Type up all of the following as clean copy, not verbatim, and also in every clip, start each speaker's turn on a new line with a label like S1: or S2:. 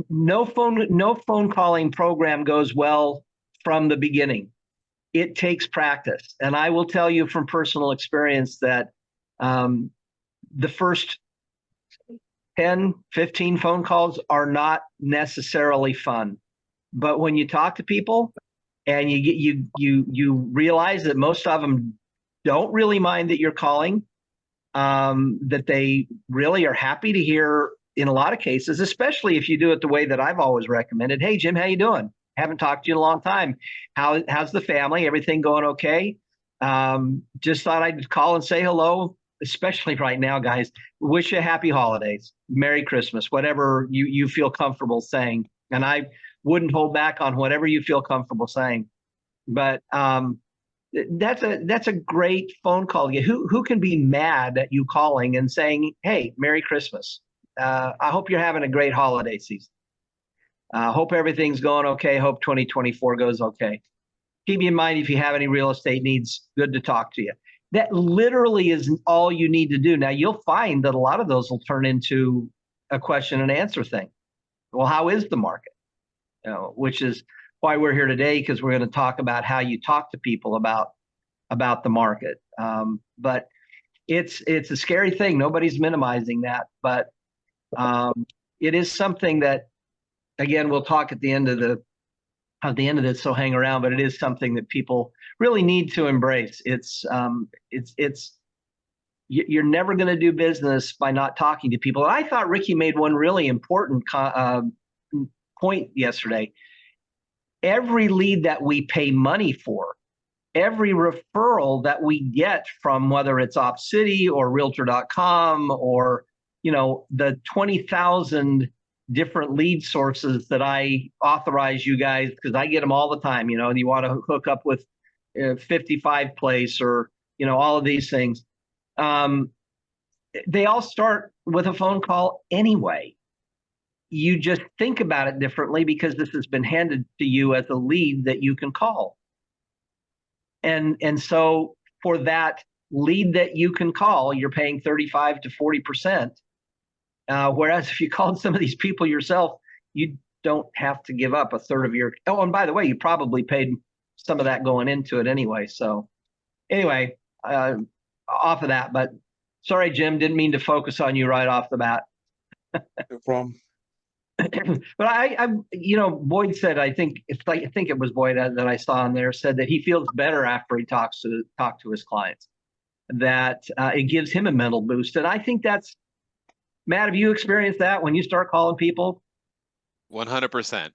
S1: no phone calling program goes well from the beginning. It takes practice. And I will tell you from personal experience that the first 10, 15 phone calls are not necessarily fun. But when you talk to people and you realize that most of them don't really mind that you're calling, that they really are happy to hear in a lot of cases, especially if you do it the way that I've always recommended. Hey, Jim, how you doing? Haven't talked to you in a long time. How's the family? Everything going okay? Just thought I'd call and say hello, especially right now, guys. Wish you happy holidays, Merry Christmas, whatever you feel comfortable saying. And I wouldn't hold back on whatever you feel comfortable saying. But that's a great phone call. Who can be mad at you calling and saying, "Hey, Merry Christmas. I hope you're having a great holiday season. Hope everything's going okay. Hope 2024 goes okay. Keep me in mind if you have any real estate needs. Good to talk to you." That literally is all you need to do. Now, you'll find that a lot of those will turn into a question and answer thing. Well, how is the market? Which is why we're here today, because we're going to talk about how you talk to people about the market. But it's a scary thing. Nobody's minimizing that, but it is something that, again, we'll talk at the end of this, so hang around. But it is something that people really need to embrace. You're never going to do business by not talking to people. And I thought Ricky made one really important point yesterday. Every lead that we pay money for, every referral that we get from, whether it's OpCity or Realtor.com or the 20,000 different lead sources that I authorize you guys, because I get them all the time. You want to hook up with 55 Place or all of these things. They all start with a phone call anyway. You just think about it differently because this has been handed to you as a lead that you can call. And so for that lead that you can call, you're paying 35 to 40%. Whereas if you called some of these people yourself, you don't have to give up a third of your. Oh, and by the way, you probably paid some of that going into it anyway. So anyway, off of that, but sorry, Jim, didn't mean to focus on you right off the bat.
S2: No problem.
S1: But Boyd said, I think it was Boyd that I saw in there, said that he feels better after he talked to his clients, that it gives him a mental boost. And I think that's, Matt, have you experienced that when you start calling people?
S3: 100%.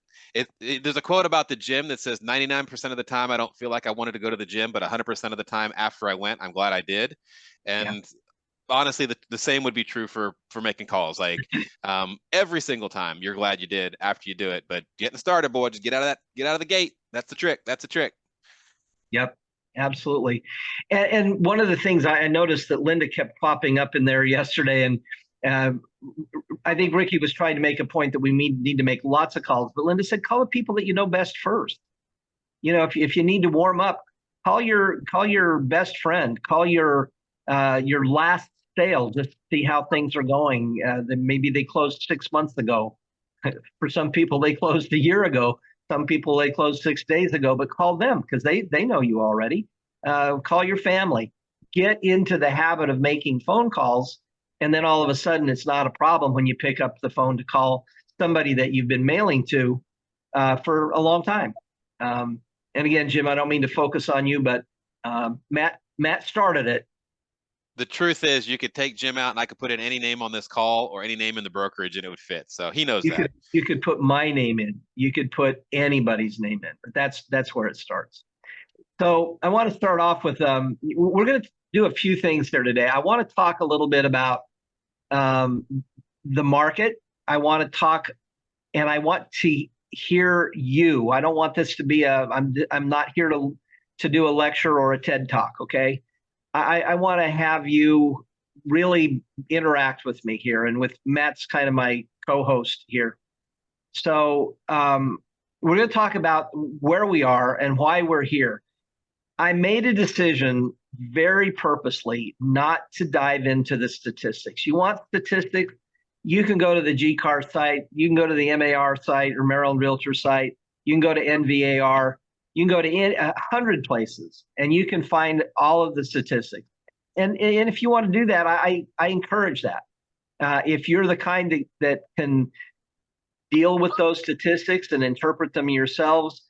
S3: There's a quote about the gym that says 99% of the time I don't feel like I wanted to go to the gym, but 100% of the time after I went, I'm glad I did. And honestly, the same would be true for making calls. Like every single time you're glad you did after you do it. But getting started, boy, just get out of the gate. That's the trick. That's the trick.
S1: Yep, absolutely. And one of the things I noticed that Linda kept popping up in there yesterday, and I think Ricky was trying to make a point that we need to make lots of calls, but Linda said, call the people that you know best first. If you need to warm up, call your best friend, call your last sale, just see how things are going. Maybe they closed 6 months ago. For some people, they closed a year ago. Some people they closed 6 days ago, but call them because they know you already. Call your family. Get into the habit of making phone calls. And then all of a sudden, it's not a problem when you pick up the phone to call somebody that you've been mailing to for a long time. And again, Jim, I don't mean to focus on you, but Matt started it.
S3: The truth is, you could take Jim out and I could put in any name on this call or any name in the brokerage and it would fit. So he knows that.
S1: You could put my name in. You could put anybody's name in. But that's where it starts. So I want to start off with we're going to do a few things here today. I want to talk a little bit about the market. I want to talk, and I want to hear you. I don't want this to be I'm not here to do a lecture or a TED Talk, okay? I want to have you really interact with me here, and with Matt's kind of my co-host here. So we're going to talk about where we are and why we're here. I made a decision very purposely not to dive into the statistics. You want statistics? you can go to the GCAR site, you can go to the MAR site or Maryland Realtor site, you can go to NVAR, you can go to 100 places, and you can find all of the statistics. And if you want to do that, I encourage that. If you're the kind that can deal with those statistics and interpret them yourselves,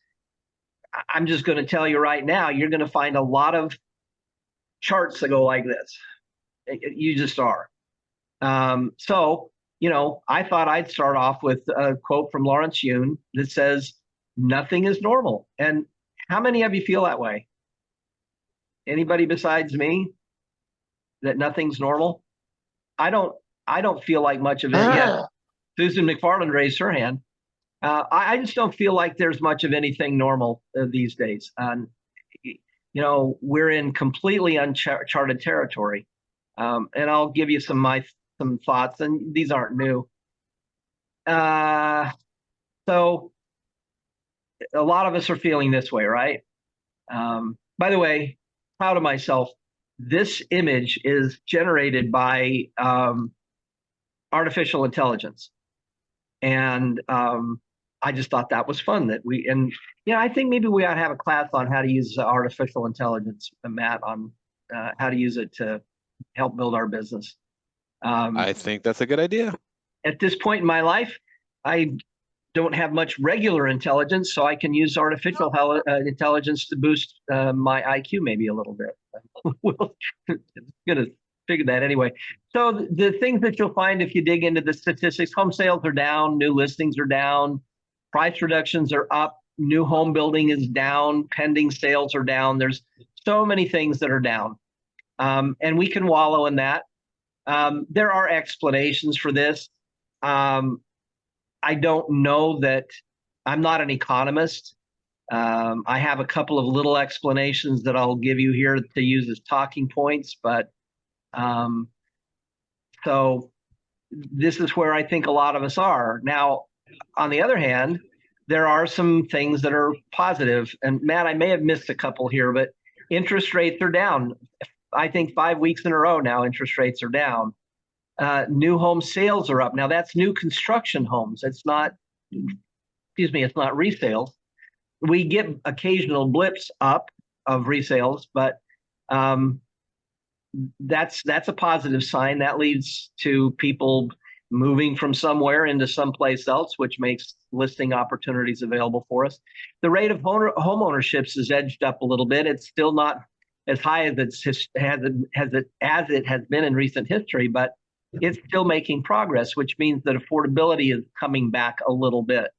S1: I'm just going to tell you right now, you're going to find a lot of charts that go like this. You just are. So, I thought I'd start off with a quote from Lawrence Yun that says, "Nothing is normal." And how many of you feel that way? Anybody besides me? That nothing's normal? I don't feel like much of it yet. Susan McFarland raised her hand. I just don't feel like there's much of anything normal these days. We're in completely uncharted territory. And I'll give you some thoughts, and these aren't new. So a lot of us are feeling this way, right? By the way, proud of myself. This image is generated by artificial intelligence. And I just thought that was fun I think maybe we ought to have a class on how to use artificial intelligence, Matt, on how to use it to help build our business.
S3: I think that's a good idea.
S1: At this point in my life, I don't have much regular intelligence, so I can use artificial intelligence to boost my IQ maybe a little bit. We're going to figure that anyway. So the things that you'll find if you dig into the statistics: home sales are down, new listings are down, price reductions are up, new home building is down, pending sales are down. There's so many things that are down. And we can wallow in that. There are explanations for this. I don't know that. I'm not an economist. I have a couple of little explanations that I'll give you here to use as talking points, but so this is where I think a lot of us are. Now, on the other hand, there are some things that are positive. And Matt, I may have missed a couple here, but interest rates are down. I think 5 weeks in a row now, interest rates are down. New home sales are up. Now that's new construction homes. It's not resales. We get occasional blips up of resales, but that's a positive sign. That leads to people moving from somewhere into someplace else, which makes listing opportunities available for us. The rate of home ownerships is edged up a little bit. It's still not as high as it has been in recent history, but it's still making progress, which means that affordability is coming back a little bit.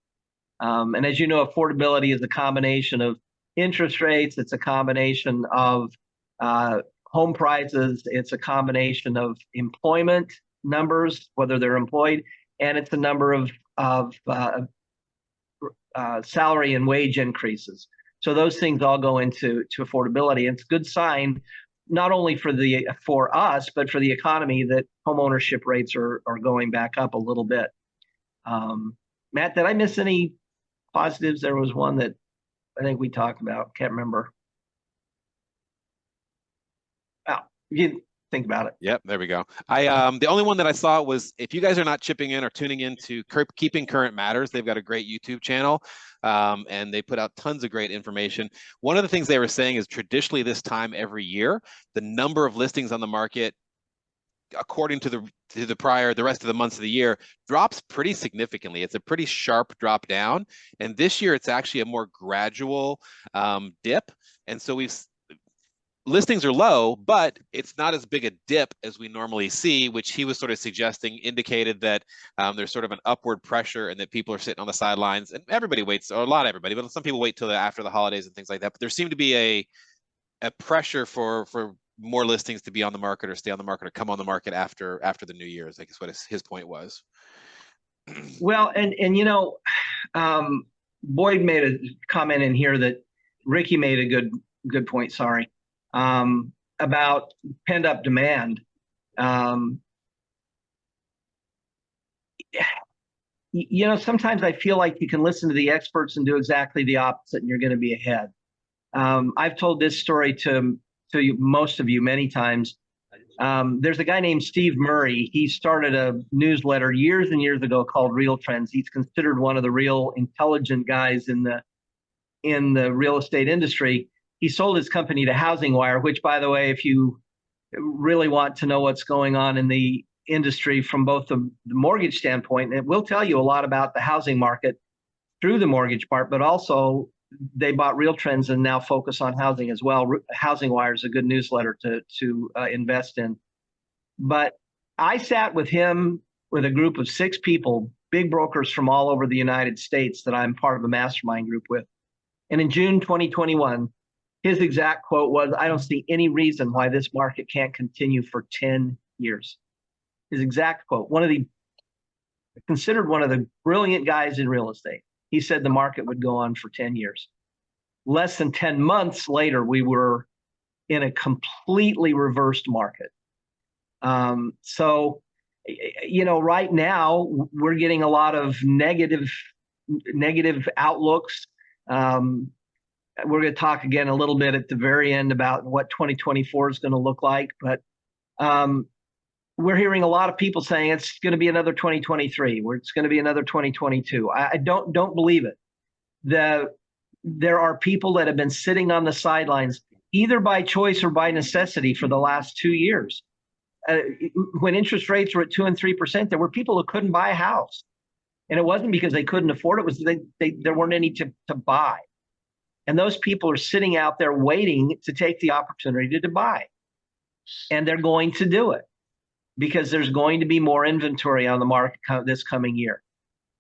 S1: And as you know, affordability is a combination of interest rates. It's a combination of home prices. It's a combination of employment numbers, whether they're employed, and it's a number of salary and wage increases. So those things all go into affordability. And it's a good sign, not only for us, but for the economy, that home ownership rates are going back up a little bit. Matt, did I miss any positives? There was one that I think we talked about. Can't remember. Oh, you think about it.
S3: Yep, there we go. The only one that I saw was, if you guys are not chipping in or tuning in to Keeping Current Matters, they've got a great YouTube channel, and they put out tons of great information. One of the things they were saying is, traditionally this time every year, the number of listings on the market, according to the rest of the months of the year, drops pretty significantly. It's a pretty sharp drop down, and this year it's actually a more gradual dip. And so listings are low, but it's not as big a dip as we normally see, which he was sort of suggesting indicated that there's sort of an upward pressure and that people are sitting on the sidelines. And everybody waits, or not everybody, but some people wait till after the holidays and things like that. But there seemed to be a pressure for more listings to be on the market or stay on the market or come on the market after the New Year's, I guess what his point was.
S1: Well, and Boyd made a comment in here that Ricky made a good point. Sorry. About pent up demand. Sometimes I feel like you can listen to the experts and do exactly the opposite, and you're going to be ahead. I've told this story to most of you many times. There's a guy named Steve Murray. He started a newsletter years and years ago called Real Trends. He's considered one of the real intelligent guys in the real estate industry. He sold his company to Housing Wire, which, by the way, if you really want to know what's going on in the industry from both the mortgage standpoint, it will tell you a lot about the housing market through the mortgage part, but also they bought Real Trends and now focus on housing as well. Housing Wire is a good newsletter to invest in. But I sat with him with a group of 6 people, big brokers from all over the United States that I'm part of a mastermind group with. And in June 2021, his exact quote was, "I don't see any reason why this market can't continue for 10 years." His exact quote, considered one of the brilliant guys in real estate. He said the market would go on for 10 years. Less than 10 months later, we were in a completely reversed market. So, right now we're getting a lot of negative outlooks. We're going to talk again a little bit at the very end about what 2024 is going to look like, but we're hearing a lot of people saying it's going to be another 2023, where it's going to be another 2022. I don't believe it. There are people that have been sitting on the sidelines, either by choice or by necessity, for the last 2 years. When interest rates were at 2% and 3%, there were people who couldn't buy a house, and it wasn't because they couldn't afford it; it was there weren't any to buy. And those people are sitting out there waiting to take the opportunity to buy, and they're going to do it, because there's going to be more inventory on the market this coming year.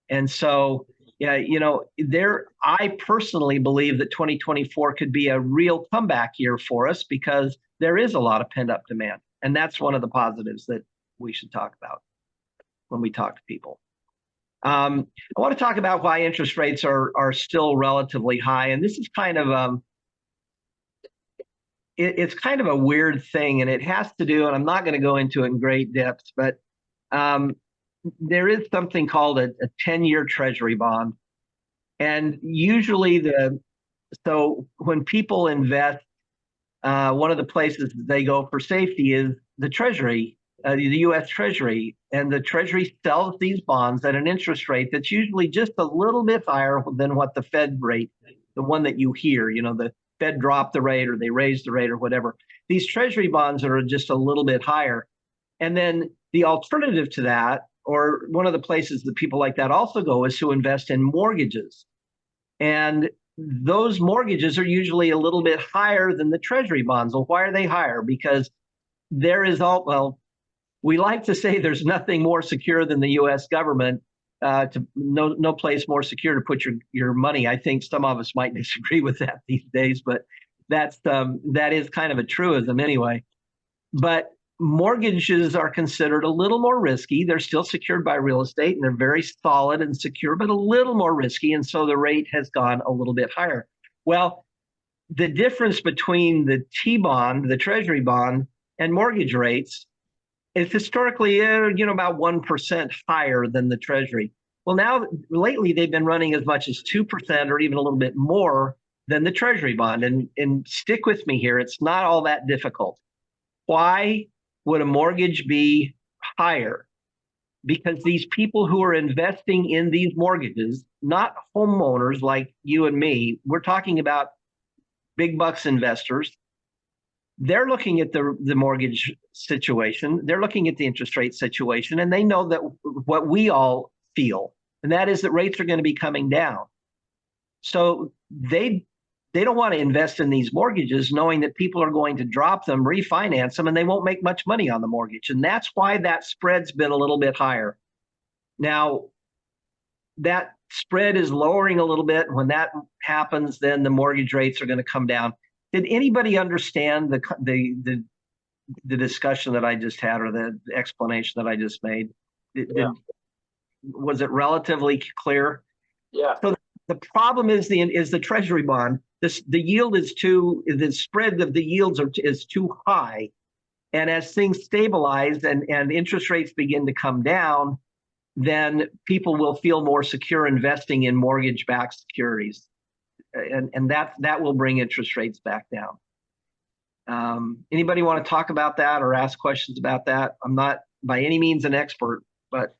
S1: And so, I personally believe that 2024 could be a real comeback year for us, because there is a lot of pent-up demand. And that's one of the positives that we should talk about when we talk to people. I want to talk about why interest rates are still relatively high. And this is kind of it's kind of a weird thing, and it has to do, and I'm not going to go into it in great depth, but there is something called a 10-year treasury bond. And usually so when people invest, one of the places they go for safety is the Treasury, the U.S. Treasury. And the Treasury sells these bonds at an interest rate that's usually just a little bit higher than what the Fed rate, the one that you hear, the Fed dropped the rate or they raised the rate or whatever. These Treasury bonds are just a little bit higher. And then the alternative to that, or one of the places that people like that also go, is to invest in mortgages. And those mortgages are usually a little bit higher than the Treasury bonds. Well, why are they higher? Because we like to say there's nothing more secure than the U.S. government. No place more secure to put your money. I think some of us might disagree with that these days, but that is kind of a truism anyway. But mortgages are considered a little more risky. They're still secured by real estate, and they're very solid and secure, but a little more risky. And so the rate has gone a little bit higher. Well, the difference between the T-bond, the Treasury bond, and mortgage rates is historically, about 1% higher than the Treasury. Well, now lately they've been running as much as 2% or even a little bit more than the Treasury bond. And stick with me here, it's not all that difficult. Why would a mortgage be higher? Because these people who are investing in these mortgages, not homeowners like you and me, we're talking about big bucks investors. They're looking at the mortgage situation, they're looking at the interest rate situation, and they know that what we all feel, and that is that rates are going to be coming down. So they don't want to invest in these mortgages knowing that people are going to drop them, refinance them, and they won't make much money on the mortgage. And that's why that spread's been a little bit higher. Now, that spread is lowering a little bit. When that happens, then the mortgage rates are going to come down. Did anybody understand the discussion that I just had, or the explanation that I just made? Was it relatively clear?
S4: Yeah.
S1: So the problem is the Treasury bond. The yield is the spread of the yields is too high, and as things stabilize and interest rates begin to come down, then people will feel more secure investing in mortgage-backed securities. And that will bring interest rates back down. Anybody want to talk about that or ask questions about that? I'm not by any means an expert, but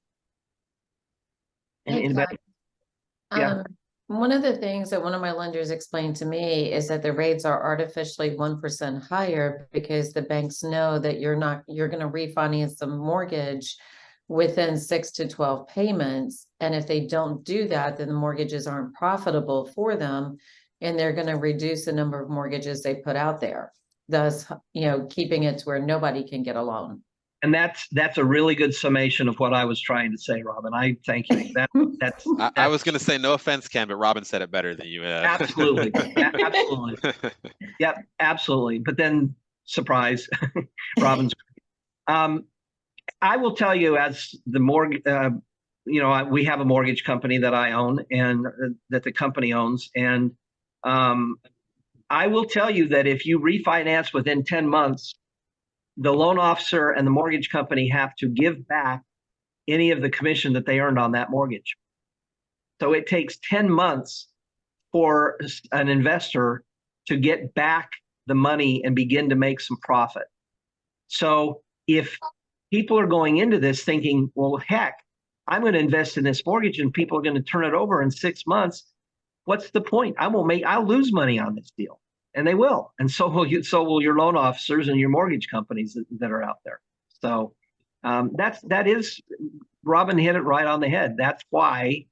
S4: Hey,
S1: anybody? Yeah.
S4: One of the things that one of my lenders explained to me is that the rates are artificially 1% higher because the banks know that you're going to refinance the mortgage within 6 to 12 payments. And if they don't do that, then the mortgages aren't profitable for them. And they're going to reduce the number of mortgages they put out there, thus, keeping it to where nobody can get a loan.
S1: And that's a really good summation of what I was trying to say, Robin. I thank you.
S3: I was going to say no offense, Ken, but Robin said it better than you.
S1: Absolutely. Absolutely. Yep, absolutely. But then surprise, Robin's. I will tell you, as the mortgage, we have a mortgage company that I own and that the company owns. And I will tell you that if you refinance within 10 months, the loan officer and the mortgage company have to give back any of the commission that they earned on that mortgage. So it takes 10 months for an investor to get back the money and begin to make some profit. So if people are going into this thinking, well, heck, I'm going to invest in this mortgage and people are going to turn it over in 6 months, what's the point? I'll lose money on this deal. And they will, and so will your loan officers and your mortgage companies that are out there. So that is Robin hit it right on the head. That's why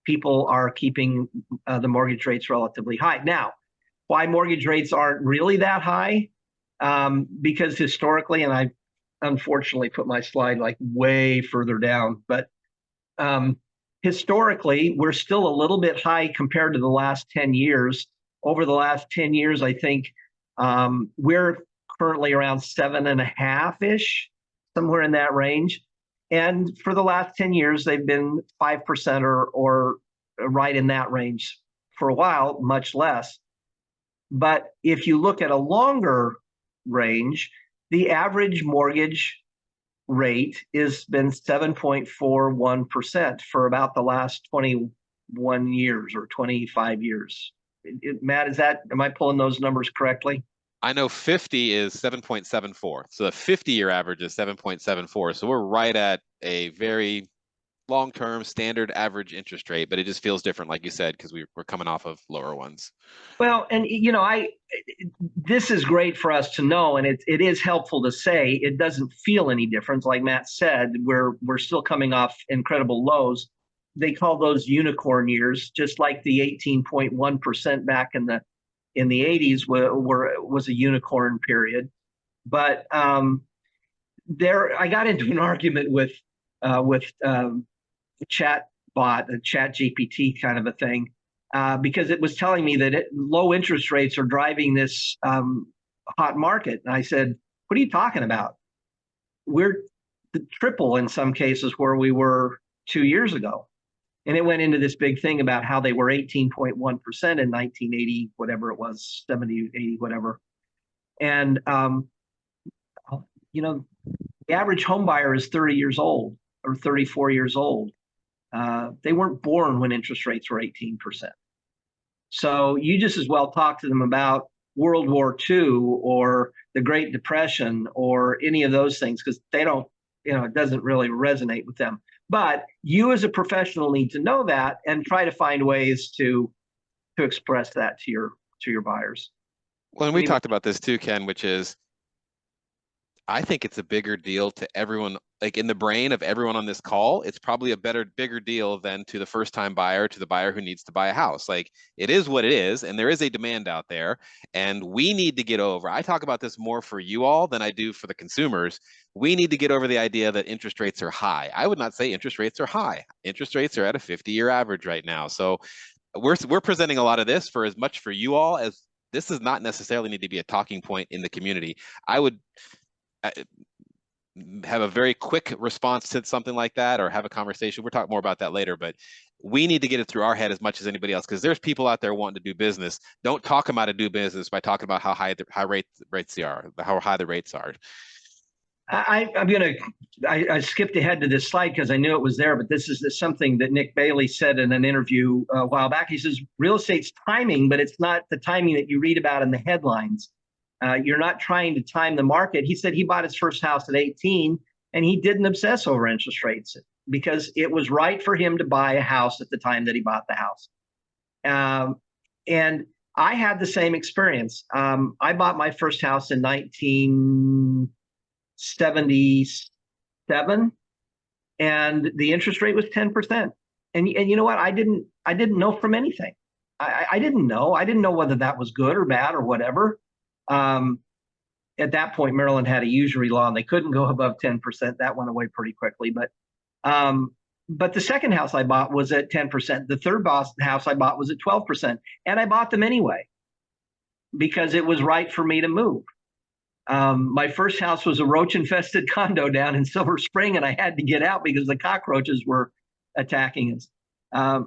S1: people are keeping the mortgage rates relatively high. Now, why mortgage rates aren't really that high? Because historically, and I unfortunately put my slide like way further down, but historically, we're still a little bit high compared to the last 10 years. Over the last 10 years, I think we're currently around 7.5-ish, somewhere in that range. And for the last 10 years, they've been 5% or right in that range. For a while, much less. But if you look at a longer range, the average mortgage rate has been 7.41% for about the last 21 years or 25 years. Matt, am I pulling those numbers correctly?
S3: I know 50 is 7.74. So the 50-year average is 7.74. So we're right at a very long-term standard average interest rate, but it just feels different, like you said, because we're coming off of lower ones.
S1: Well, and this is great for us to know, and it is helpful to say it doesn't feel any different. Like Matt said, we're still coming off incredible lows. They call those unicorn years, just like the 18.1% back in the 80s was a unicorn period. But I got into an argument with a chat bot, a chat GPT kind of a thing, because it was telling me that low interest rates are driving this hot market. And I said, what are you talking about? We're the triple in some cases where we were 2 years ago. And it went into this big thing about how they were 18.1% in 1980, whatever it was, 70, 80, whatever. And, the average home buyer is 30 years old or 34 years old. They weren't born when interest rates were 18%. So you just as well talk to them about World War II or the Great Depression or any of those things, because they don't, it doesn't really resonate with them. But you as a professional need to know that and try to find ways to express that to your buyers.
S3: Well, and we talked about this too, Ken, which is, I think it's a bigger deal to everyone, like in the brain of everyone on this call, it's probably a bigger deal than to the first time buyer, to the buyer who needs to buy a house. Like it is what it is. And there is a demand out there and we need to get over. I talk about this more for you all than I do for the consumers. We need to get over the idea that interest rates are high. I would not say interest rates are high. Interest rates are at a 50-year average right now. So we're presenting a lot of this for as much for you all as this does not necessarily need to be a talking point in the community. I would have a very quick response to something like that or have a conversation. We'll talk more about that later, but we need to get it through our head as much as anybody else, because there's people out there wanting to do business. Don't talk them how to do business by talking about how high rates are, how high the rates are.
S1: I skipped ahead to this slide because I knew it was there, but this is something that Nick Bailey said in an interview a while back. He says, real estate's timing, but it's not the timing that you read about in the headlines. You're not trying to time the market. He said he bought his first house at 18 and he didn't obsess over interest rates because it was right for him to buy a house at the time that he bought the house. And I had the same experience. I bought my first house in 1977 and the interest rate was 10%. And you know what? I didn't know from anything. I didn't know. I didn't know whether that was good or bad or whatever. At that point, Maryland had a usury law and they couldn't go above 10%. That went away pretty quickly. But the second house I bought was at 10%. The third house I bought was at 12%. And I bought them anyway because it was right for me to move. My first house was a roach-infested condo down in Silver Spring, and I had to get out because the cockroaches were attacking us.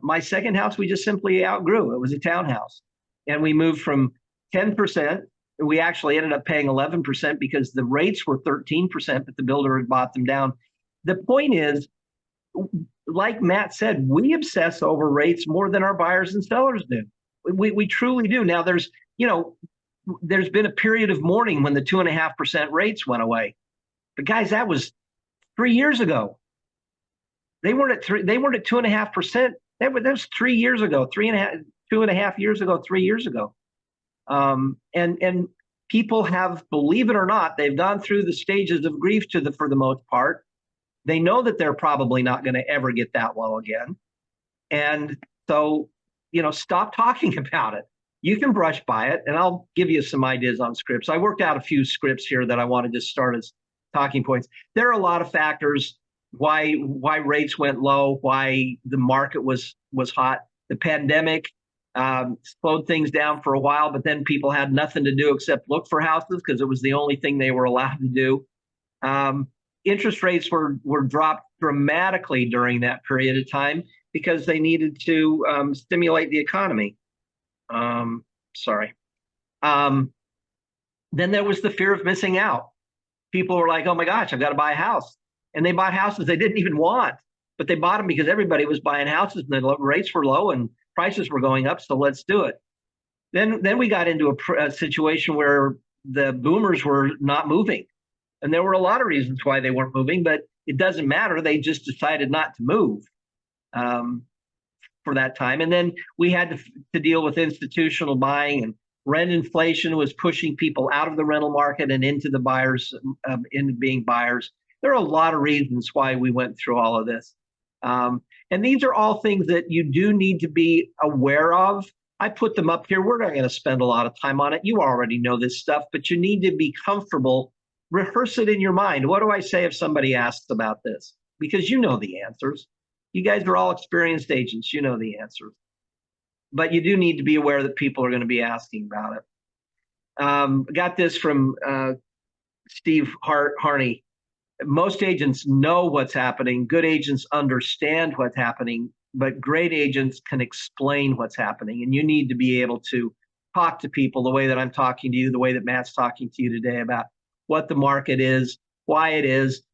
S1: My second house, we just simply outgrew. It was a townhouse. And we moved from 10%. We actually ended up paying 11% because the rates were 13%, but the builder had bought them down. The point is, like Matt said, we obsess over rates more than our buyers and sellers do. We truly do. Now, there's been a period of mourning when the 2.5% rates went away. But guys, that was 3 years ago. They weren't at 2.5%. That was 3 years ago, 2.5 years ago, 3 years ago. And people have, believe it or not, they've gone through the stages of grief for the most part. They know that they're probably not going to ever get that low again. And so, stop talking about it. You can brush by it, and I'll give you some ideas on scripts. I worked out a few scripts here that I wanted to start as talking points. There are a lot of factors why rates went low, why the market was hot. The pandemic slowed things down for a while, but then people had nothing to do except look for houses because it was the only thing they were allowed to do. Interest rates were dropped dramatically during that period of time because they needed to stimulate the economy. Then there was the fear of missing out. People were like, oh my gosh, I've got to buy a house. And they bought houses they didn't even want, but they bought them because everybody was buying houses and the rates were low and prices were going up. So let's do it. Then we got into a situation where the boomers were not moving. And there were a lot of reasons why they weren't moving, but it doesn't matter. They just decided not to move for that time. And then we had to deal with institutional buying, and rent inflation was pushing people out of the rental market and into the buyers, into being buyers. There are a lot of reasons why we went through all of this. And these are all things that you do need to be aware of. I put them up here. We're not going to spend a lot of time on it. You already know this stuff, but you need to be comfortable. Rehearse it in your mind. What do I say if somebody asks about this? Because you know the answers. You guys are all experienced agents. You know the answers. But you do need to be aware that people are going to be asking about it. Got this from Steve Harney. Most agents know what's happening. Good agents understand what's happening, but great agents can explain what's happening. And you need to be able to talk to people the way that I'm talking to you, the way that Matt's talking to you today about what the market is, why it is,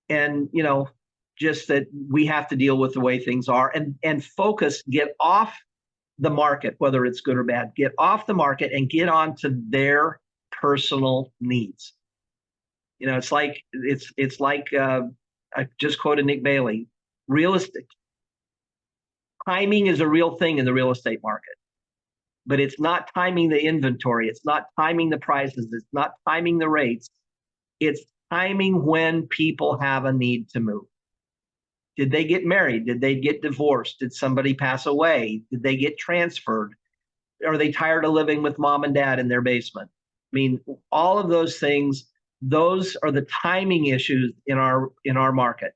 S1: and just that we have to deal with the way things are and focus, get off the market, whether it's good or bad, get off the market and get on to their personal needs. It's like I just quoted Nick Bailey. Realistic timing is a real thing in the real estate market, but it's not timing the inventory. It's not timing the prices. It's not timing the rates. It's timing when people have a need to move. Did they get married? Did they get divorced? Did somebody pass away? Did they get transferred? Are they tired of living with mom and dad in their basement? I mean, all of those things, those are the timing issues in our market.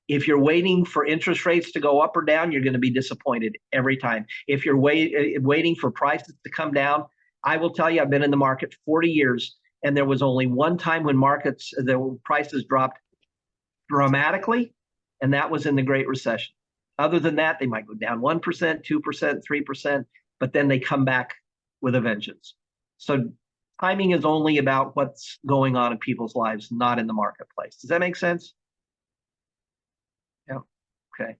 S1: If you're waiting for interest rates to go up or down, you're going to be disappointed every time. If you're waiting for prices to come down, I will tell you, I've been in the market 40 years, and there was only one time when the prices dropped dramatically, and that was in the Great Recession. Other than that, they might go down 1%, 2%, 3%, but then they come back with a vengeance. So timing is only about what's going on in people's lives, not in the marketplace. Does that make sense? Yeah. Okay.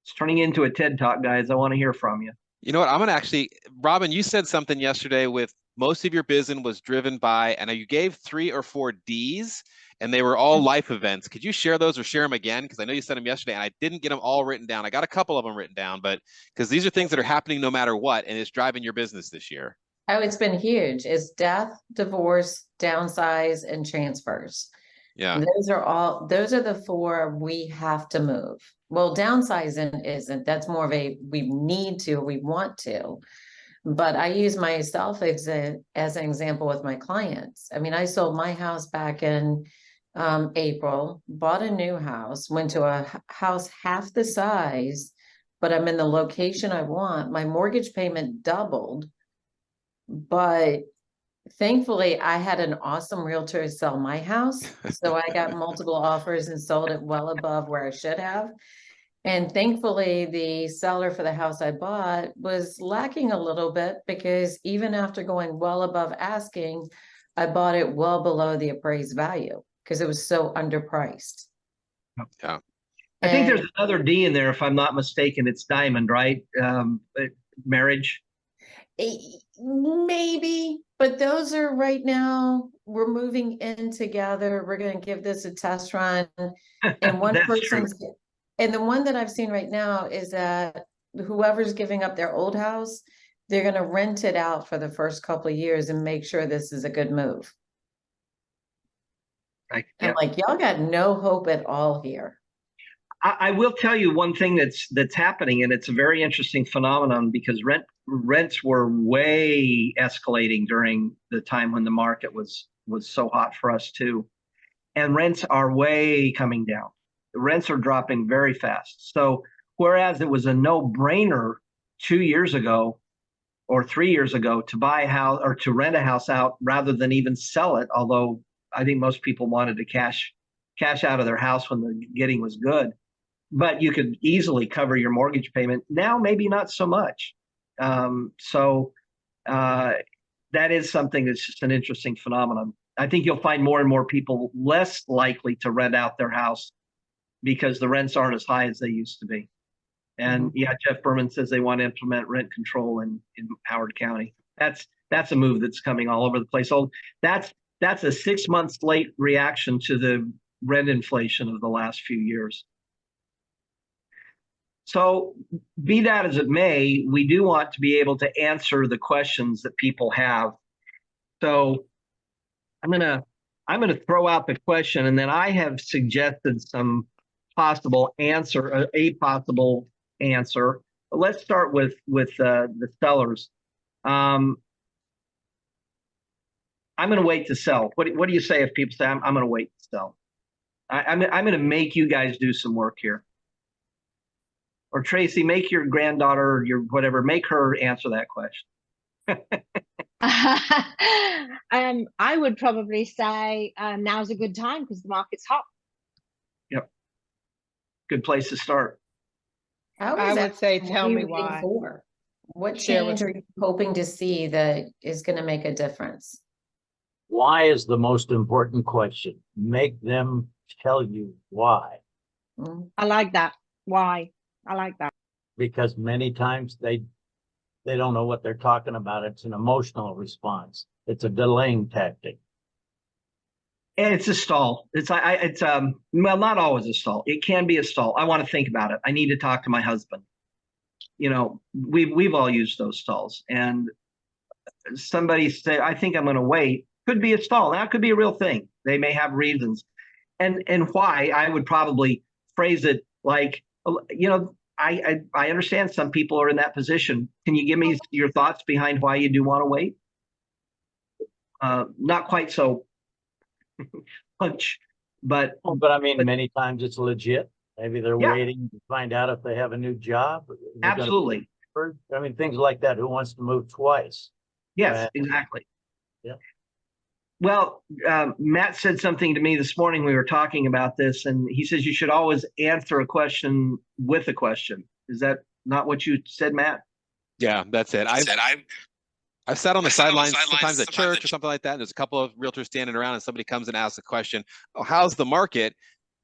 S1: It's turning into a TED Talk, guys. I want to hear from you.
S3: You know what? I'm gonna actually, Robin, you said something yesterday with most of your business was driven by, and you gave 3 or 4 Ds, and they were all life events. Could you share those or share them again? Because I know you said them yesterday, and I didn't get them all written down. I got a couple of them written down, but because these are things that are happening no matter what, and it's driving your business this year.
S4: Oh, it's been huge. It's death, divorce, downsize, and transfers.
S3: Yeah.
S4: Those are the 4 we have to move. Well, downsizing isn't, that's more of a, we need to, we want to. But I use myself as an example with my clients. I mean, I sold my house back in April, bought a new house, went to a house half the size, but I'm in the location I want. My mortgage payment doubled, but thankfully I had an awesome realtor sell my house. So I got multiple offers and sold it well above where I should have. And thankfully, the seller for the house I bought was lacking a little bit because even after going well above asking, I bought it well below the appraised value because it was so underpriced.
S3: Yeah.
S1: I think there's
S4: And
S1: another D in there, if I'm not mistaken. It's diamond, right? Marriage.
S4: maybe, but those are right now, we're moving in together. We're going to give this a test run. And one
S1: That's true.
S4: person's, and the one that I've seen right now is that whoever's giving up their old house, they're going to rent it out for the first couple of years and make sure this is a good move.
S1: Yeah.
S4: And like, y'all got no hope at all here.
S1: I will tell you one thing that's happening, and it's a very interesting phenomenon because rents were way escalating during the time when the market was so hot for us too, and rents are way coming down. The rents are dropping very fast. So whereas it was a no-brainer 2 years ago or 3 years ago to buy a house or to rent a house out rather than even sell it, although I think most people wanted to cash out of their house when the getting was good, but you could easily cover your mortgage payment. Now, maybe not so much. That is something that's just an interesting phenomenon. I think you'll find more and more people less likely to rent out their house because the rents aren't as high as they used to be. And yeah, Jeff Berman says they want to implement rent control in Howard County. That's a move that's coming all over the place. So that's a 6 months late reaction to the rent inflation of the last few years. So be that as it may, we do want to be able to answer the questions that people have. So I'm gonna throw out the question, and then I have suggested some possible answer, a possible answer. But let's start with the sellers. I'm going to wait to sell. What do you say if people say I'm going to wait to sell? I'm going to make you guys do some work here. Or Tracy, make your granddaughter or your whatever, make her answer that question.
S5: I would probably say now's a good time because the market's hot.
S1: Yep. Good place to start.
S6: I would say, tell me why.
S4: What
S6: Share
S4: change are you hoping to see that is going to make a difference?
S7: Why is the most important question. Make them tell you why.
S5: I like that. Why? I like that.
S7: Because many times they don't know what they're talking about. It's an emotional response. It's a delaying tactic.
S1: And it's a stall. It's well, not always a stall. It can be a stall. I want to think about it. I need to talk to my husband. You know, we've all used those stalls. And somebody say, I think I'm going to wait. Could be a stall. That could be a real thing. They may have reasons. And why, I would probably phrase it like, you know, I understand some people are in that position. Can you give me your thoughts behind why you do want to wait? Not quite so punch, but
S7: I mean, many times it's legit. Maybe they're waiting to find out if they have a new job.
S1: Absolutely.
S7: I mean, things like that. Who wants to move twice?
S1: Yes, exactly.
S7: Yeah.
S1: Well, Matt said something to me this morning. We were talking about this, and he says you should always answer a question with a question. Is that not what you said, Matt?
S3: Yeah, that's it. I've sat on the sidelines sometimes at church or something like that. And there's a couple of realtors standing around, and somebody comes and asks a question. Oh, how's the market?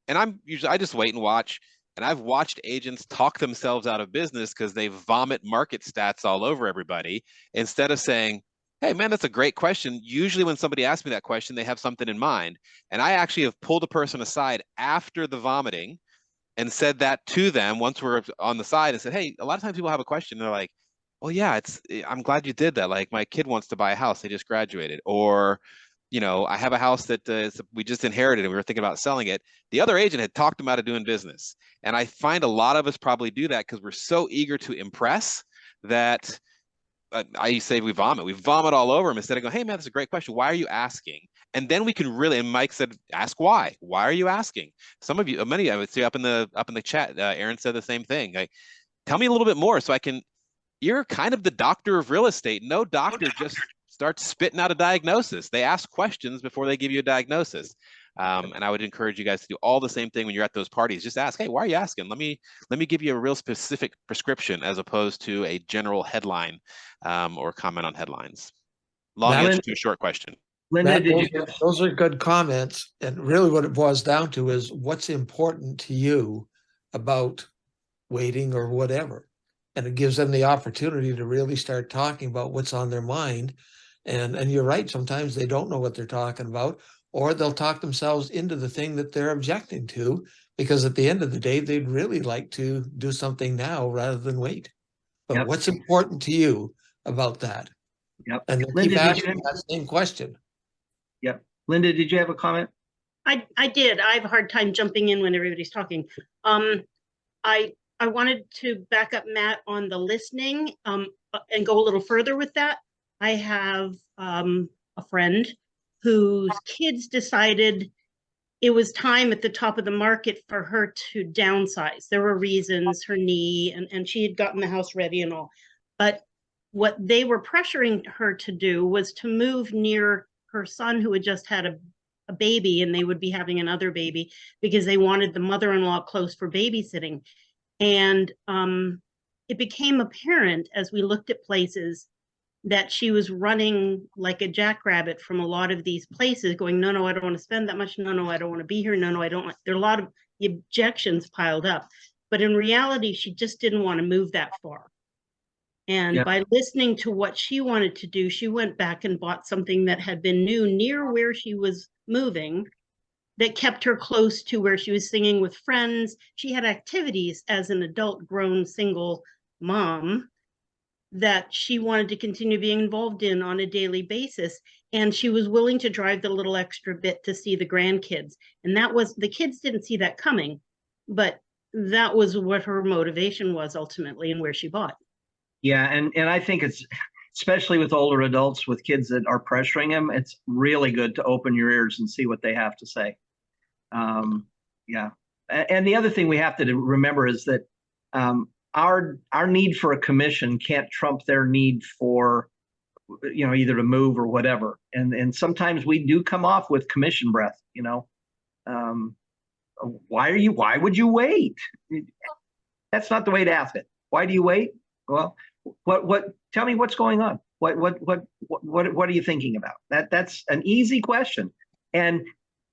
S3: And I just wait and watch. And I've watched agents talk themselves out of business because they vomit market stats all over everybody instead of saying, hey, man, that's a great question. Usually when somebody asks me that question, they have something in mind. And I actually have pulled a person aside after the vomiting and said that to them once we're on the side and said, hey, a lot of times people have a question. And they're like, well, yeah, I'm glad you did that. Like my kid wants to buy a house. They just graduated. Or, you know, I have a house that we just inherited and we were thinking about selling it. The other agent had talked them out of doing business. And I find a lot of us probably do that because we're so eager to impress that I say we vomit all over them instead of going, hey man, that's a great question. Why are you asking? And then we can really, and Mike said, ask why. Why are you asking? Some of you, many I would say up in the chat, Aaron said the same thing. Like, tell me a little bit more so I can, you're kind of the doctor of real estate. No doctor just starts spitting out a diagnosis. They ask questions before they give you a diagnosis. And I would encourage you guys to do all the same thing when you're at those parties. Just ask, hey, why are you asking? Let me give you a real specific prescription as opposed to a general headline or comment on headlines. Long answer to a short question.
S1: Linda,
S8: Those are good comments. And really what it boils down to is what's important to you about waiting or whatever. And it gives them the opportunity to really start talking about what's on their mind. And you're right, sometimes they don't know what they're talking about, or they'll talk themselves into the thing that they're objecting to, because at the end of the day, they'd really like to do something now rather than wait. But what's important to you about that?
S1: Yep.
S8: And
S1: Linda,
S8: keep asking that same question.
S1: Yep. Linda, did you have a comment?
S9: I did. I have a hard time jumping in when everybody's talking. I wanted to back up Matt on the listening and go a little further with that. I have a friend whose kids decided it was time at the top of the market for her to downsize. There were reasons, her knee, and she had gotten the house ready and all. But what they were pressuring her to do was to move near her son who had just had a baby, and they would be having another baby because they wanted the mother-in-law close for babysitting. And it became apparent as we looked at places that she was running like a jackrabbit from a lot of these places going, no, I don't want to spend that much. No, I don't want to be here. No, I don't want, there are a lot of objections piled up. But in reality, she just didn't want to move that far. And by listening to what she wanted to do, she went back and bought something that had been new near where she was moving that kept her close to where she was singing with friends. She had activities as an adult, grown, single mom that she wanted to continue being involved in on a daily basis. And she was willing to drive the little extra bit to see the grandkids. And that was, the kids didn't see that coming, but that was what her motivation was ultimately and where she bought.
S1: Yeah, and I think it's, especially with older adults with kids that are pressuring them, it's really good to open your ears and see what they have to say. Yeah. And the other thing we have to remember is that our need for a commission can't trump their need for, you know, either to move or whatever. And sometimes we do come off with commission breath, you know. Why would you wait? That's not the way to ask it. Why do you wait? Well, tell me what's going on. What are you thinking about? That's an easy question. And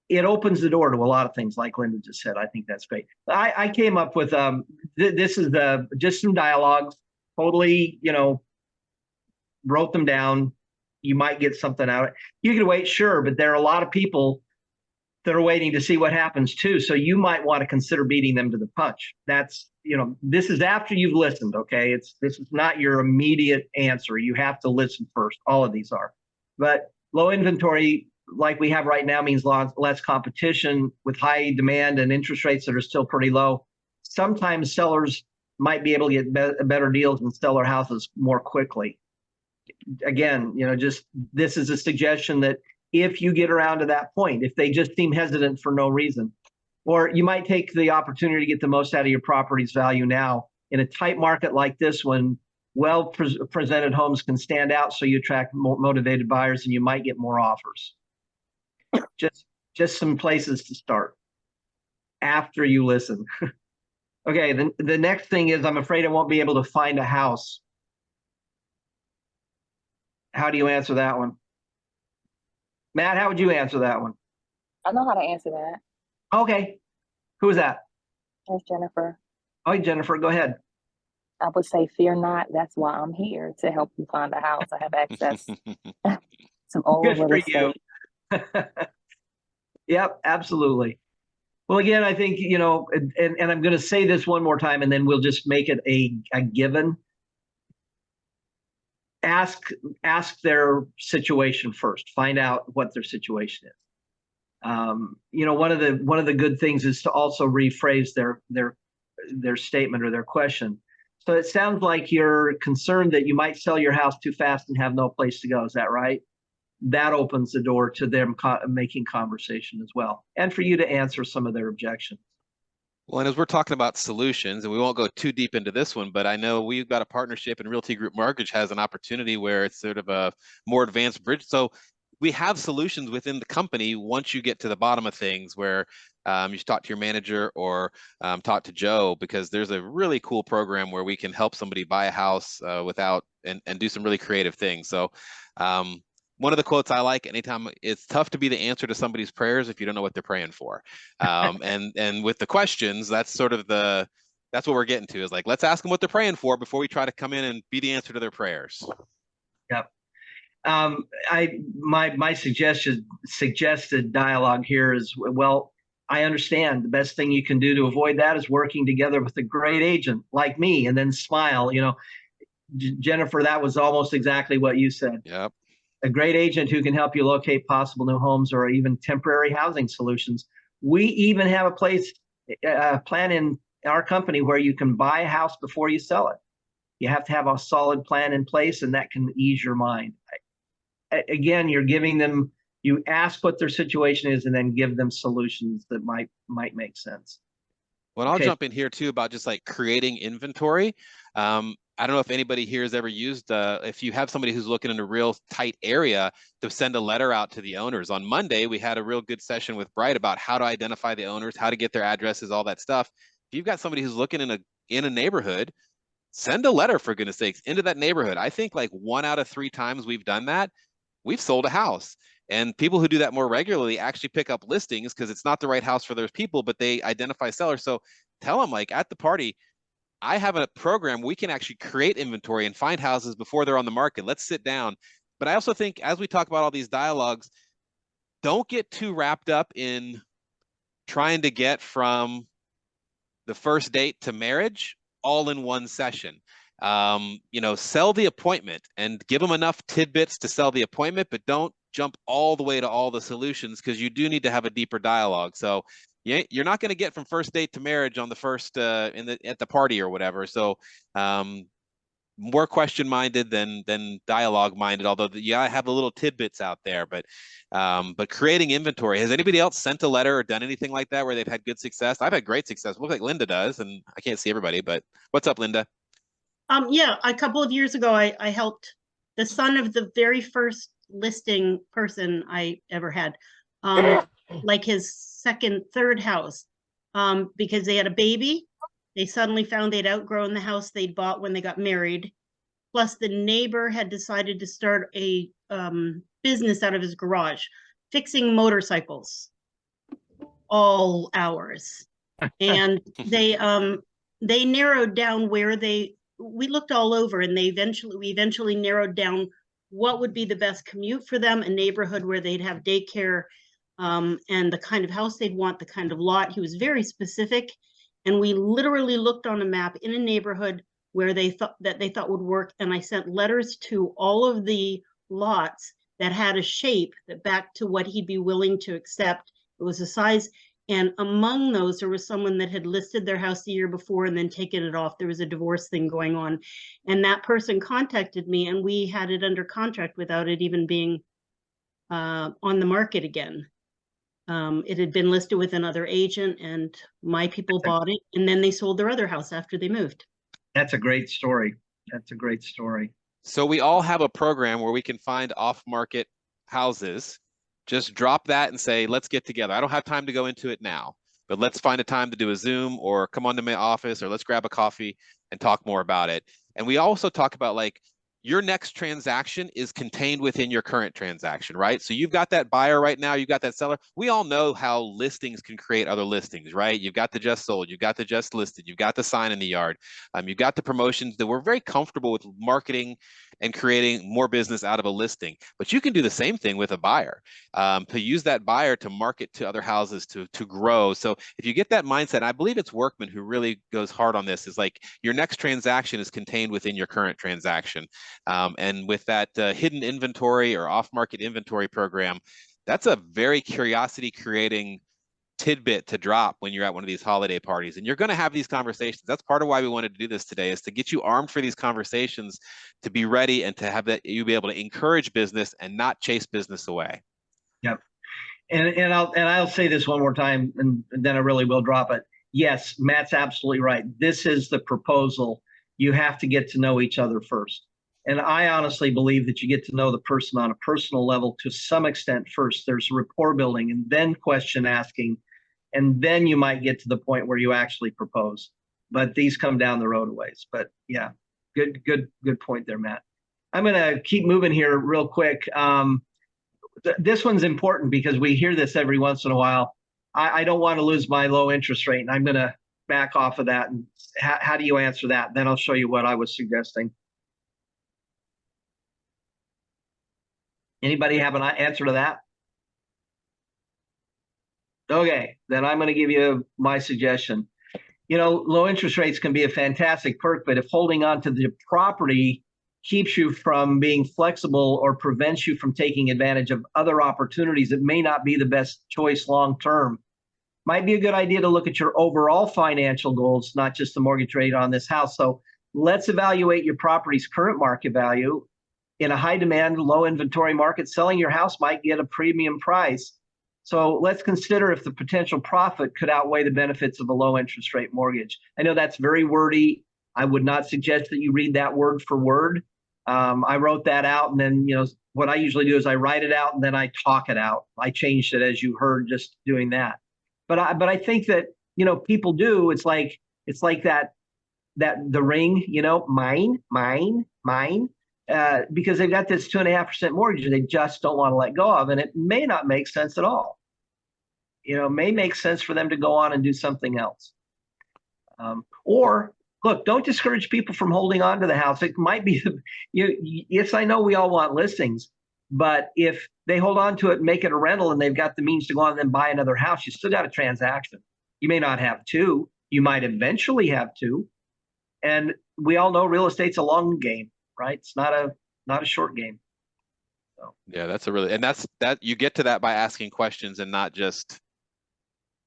S1: it opens the door to a lot of things, like Linda just said. I think that's great. I came up with this is just some dialogues, totally, you know, wrote them down. You might get something out of it. You can wait, sure, but there are a lot of people that are waiting to see what happens too. So you might want to consider beating them to the punch. That's, you know, this is after you've listened, okay? This is not your immediate answer. You have to listen first. All of these are. But low inventory, like we have right now, means less competition with high demand and interest rates that are still pretty low. Sometimes sellers might be able to get better deals and sell their houses more quickly. Again, you know, just this is a suggestion that if you get around to that point, if they just seem hesitant for no reason, or you might take the opportunity to get the most out of your property's value now in a tight market like this, when well-presented homes can stand out, so you attract more motivated buyers and you might get more offers. Just some places to start after you listen. Okay, the next thing is, I'm afraid I won't be able to find a house. How do you answer that one? Matt, how would you answer that one?
S10: I know how to answer that.
S1: Okay. Who is that?
S10: It's Jennifer.
S1: Oh, Jennifer, go ahead.
S10: I would say, fear not. That's why I'm here, to help you find a house. I have access to all
S1: Good
S10: real
S1: for you.
S10: estate.
S1: Yep, absolutely. Well, again, I think, and I'm going to say this one more time, and then we'll just make it a given. Ask their situation first. Find out what their situation is. One of the good things is to also rephrase their statement or their question. So it sounds like you're concerned that you might sell your house too fast and have no place to go. Is that right? That opens the door to them making conversation as well, and for you to answer some of their objections.
S3: Well, and as we're talking about solutions, and we won't go too deep into this one, but I know we've got a partnership, and Realty Group Mortgage has an opportunity where it's sort of a more advanced bridge. So we have solutions within the company once you get to the bottom of things, where you should talk to your manager or talk to Joe, because there's a really cool program where we can help somebody buy a house without and do some really creative things. So one of the quotes I like: anytime, it's tough to be the answer to somebody's prayers if you don't know what they're praying for. And with the questions, that's sort of that's what we're getting to, is like, let's ask them what they're praying for before we try to come in and be the answer to their prayers.
S1: Yep. My suggested dialogue here is, well, I understand the best thing you can do to avoid that is working together with a great agent like me, and then smile. Jennifer, that was almost exactly what you said.
S3: Yep.
S1: A great agent who can help you locate possible new homes or even temporary housing solutions. We even have a plan in our company where you can buy a house before you sell it. You have to have a solid plan in place, and that can ease your mind. Again, you're giving them, you ask what their situation is and then give them solutions that might make sense.
S3: Well, I'll jump in here too about just like creating inventory. I don't know if anybody here has ever used, if you have somebody who's looking in a real tight area, to send a letter out to the owners. On Monday, we had a real good session with Bright about how to identify the owners, how to get their addresses, all that stuff. If you've got somebody who's looking in a neighborhood, send a letter, for goodness sakes, into that neighborhood. I think like 1 out of 3 times we've done that, we've sold a house. And people who do that more regularly actually pick up listings, because it's not the right house for those people, but they identify sellers. So tell them, like, at the party, I have a program, we can actually create inventory and find houses before they're on the market. Let's sit down. But I also think, as we talk about all these dialogues, don't get too wrapped up in trying to get from the first date to marriage all in one session. Sell the appointment and give them enough tidbits to sell the appointment, but don't jump all the way to all the solutions, because you do need to have a deeper dialogue. So you're not going to get from first date to marriage on the first at the party or whatever. So more question minded than dialogue minded, although I have the little tidbits out there, but creating inventory. Has anybody else sent a letter or done anything like that where they've had good success? I've had great success. Looks like Linda does, and I can't see everybody, but what's up, Linda?
S9: Yeah, a couple of years ago, I helped the son of the very first listing person I ever had, like his second, third house, because they had a baby. They suddenly found they'd outgrown the house they'd bought when they got married. Plus, the neighbor had decided to start a business out of his garage, fixing motorcycles, all hours. And they narrowed down where we looked all over, and we eventually narrowed down what would be the best commute for them, a neighborhood where they'd have daycare, and the kind of house they'd want, the kind of lot. He was very specific, and we literally looked on a map in a neighborhood where they thought would work, and I sent letters to all of the lots that had a shape that back to what he'd be willing to accept. It was a size, and among those, there was someone that had listed their house the year before and then taken it off. There was a divorce thing going on, and that person contacted me, and we had it under contract without it even being on the market again. It had been listed with another agent, and my people bought it, and then they sold their other house after they moved.
S1: That's a great story. That's a great story.
S3: So we all have a program where we can find off-market houses. Just drop that and say, let's get together. I don't have time to go into it now, but let's find a time to do a Zoom, or come on to my office, or let's grab a coffee and talk more about it. And we also talk about, like, your next transaction is contained within your current transaction, right? So you've got that buyer right now, you've got that seller. We all know how listings can create other listings, right? You've got the just sold, you've got the just listed, you've got the sign in the yard, you've got the promotions that we're very comfortable with marketing and creating more business out of a listing. But you can do the same thing with a buyer, to use that buyer to market to other houses to grow. So if you get that mindset, I believe it's Workman who really goes hard on this, is like your next transaction is contained within your current transaction. And with that hidden inventory or off-market inventory program, that's a very curiosity creating tidbit to drop when you're at one of these holiday parties. And you're going to have these conversations. That's part of why we wanted to do this today, is to get you armed for these conversations, to be ready and to have that you be able to encourage business and not chase business away.
S1: Yep. And I'll say this one more time, and then I really will drop it. Yes, Matt's absolutely right. This is the proposal. You have to get to know each other first. And I honestly believe that you get to know the person on a personal level to some extent first. There's rapport building and then question asking. And then you might get to the point where you actually propose. But these come down the road a ways. But yeah, good point there, Matt. I'm going to keep moving here real quick. This one's important because we hear this every once in a while. I don't want to lose my low interest rate, and I'm going to back off of that. And how do you answer that? Then I'll show you what I was suggesting. Anybody have an answer to that? Okay, then I'm going to give you my suggestion. You know, low interest rates can be a fantastic perk, but if holding on to the property keeps you from being flexible or prevents you from taking advantage of other opportunities, it may not be the best choice long term. Might be a good idea to look at your overall financial goals, not just the mortgage rate on this house. So let's evaluate your property's current market value. In a high demand, low inventory market, selling your house might get a premium price. So let's consider if the potential profit could outweigh the benefits of a low interest rate mortgage. I know that's very wordy. I would not suggest that you read that word for word. I wrote that out, and then, you know, what I usually do is I write it out and then I talk it out. I changed it, as you heard, just doing that. But I think that, you know, people do. It's like that the ring, you know, mine. Because they've got this 2.5% mortgage they just don't want to let go of, and it may not make sense at all. You know, it may make sense for them to go on and do something else. Or look, don't discourage people from holding on to the house. It might be, yes, I know we all want listings, but if they hold on to it and make it a rental and they've got the means to go on and then buy another house, you still got a transaction. You may not have two. You might eventually have two. And we all know real estate's a long game. Right? It's not a short game. So.
S3: Yeah, that's a really, and that's you get to that by asking questions and not just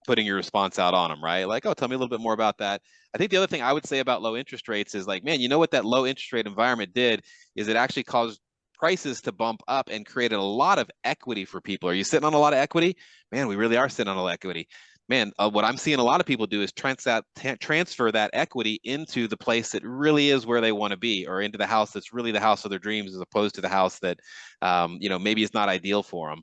S3: putting your response out on them, right? Like, oh, tell me a little bit more about that. I think the other thing I would say about low interest rates is like, man, you know what that low interest rate environment did is it actually caused prices to bump up and created a lot of equity for people. Are you sitting on a lot of equity? Man, we really are sitting on a lot of equity. Man, what I'm seeing a lot of people do is transfer that equity into the place that really is where they want to be, or into the house that's really the house of their dreams, as opposed to the house that, you know, maybe is not ideal for them.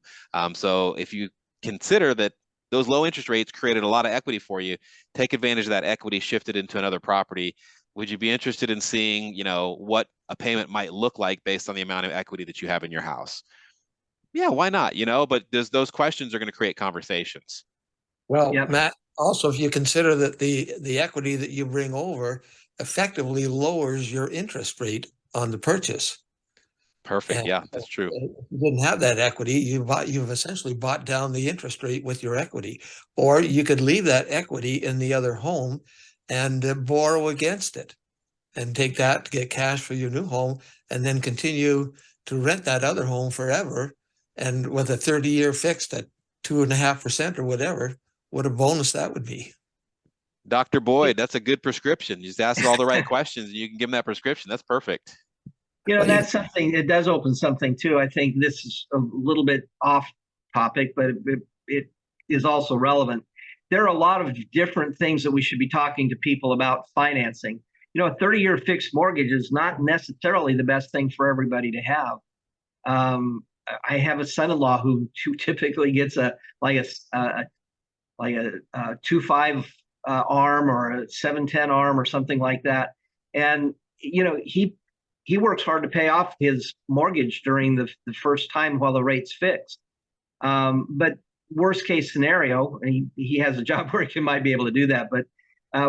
S3: So if you consider that those low interest rates created a lot of equity for you, take advantage of that equity, shift it into another property. Would you be interested in seeing, you know, what a payment might look like based on the amount of equity that you have in your house? Yeah, why not? You know, but those questions are going to create conversations.
S8: Well,
S1: Yep.
S8: Matt, also, if you consider that the equity that you bring over effectively lowers your interest rate on the purchase.
S3: Perfect.
S8: And
S3: yeah, that's true.
S8: if you didn't have that equity, you've essentially bought down the interest rate with your equity. Or you could leave that equity in the other home and borrow against it and take that to get cash for your new home, and then continue to rent that other home forever. And with a 30-year fixed at 2.5% or whatever, what a bonus that would be.
S3: Dr. Boyd, that's a good prescription. You just ask all the right questions and you can give them that prescription. That's perfect.
S1: You know, that's something, it does open something too. I think this is a little bit off topic, but it is also relevant. There are a lot of different things that we should be talking to people about financing. You know, a 30-year fixed mortgage is not necessarily the best thing for everybody to have. I have a son-in-law who typically gets a 2.5 arm or a 7.10 arm or something like that, and you know, he he works hard to pay off his mortgage during the first time while the rate's fixed. But worst case scenario, and he has a job where he might be able to do that, but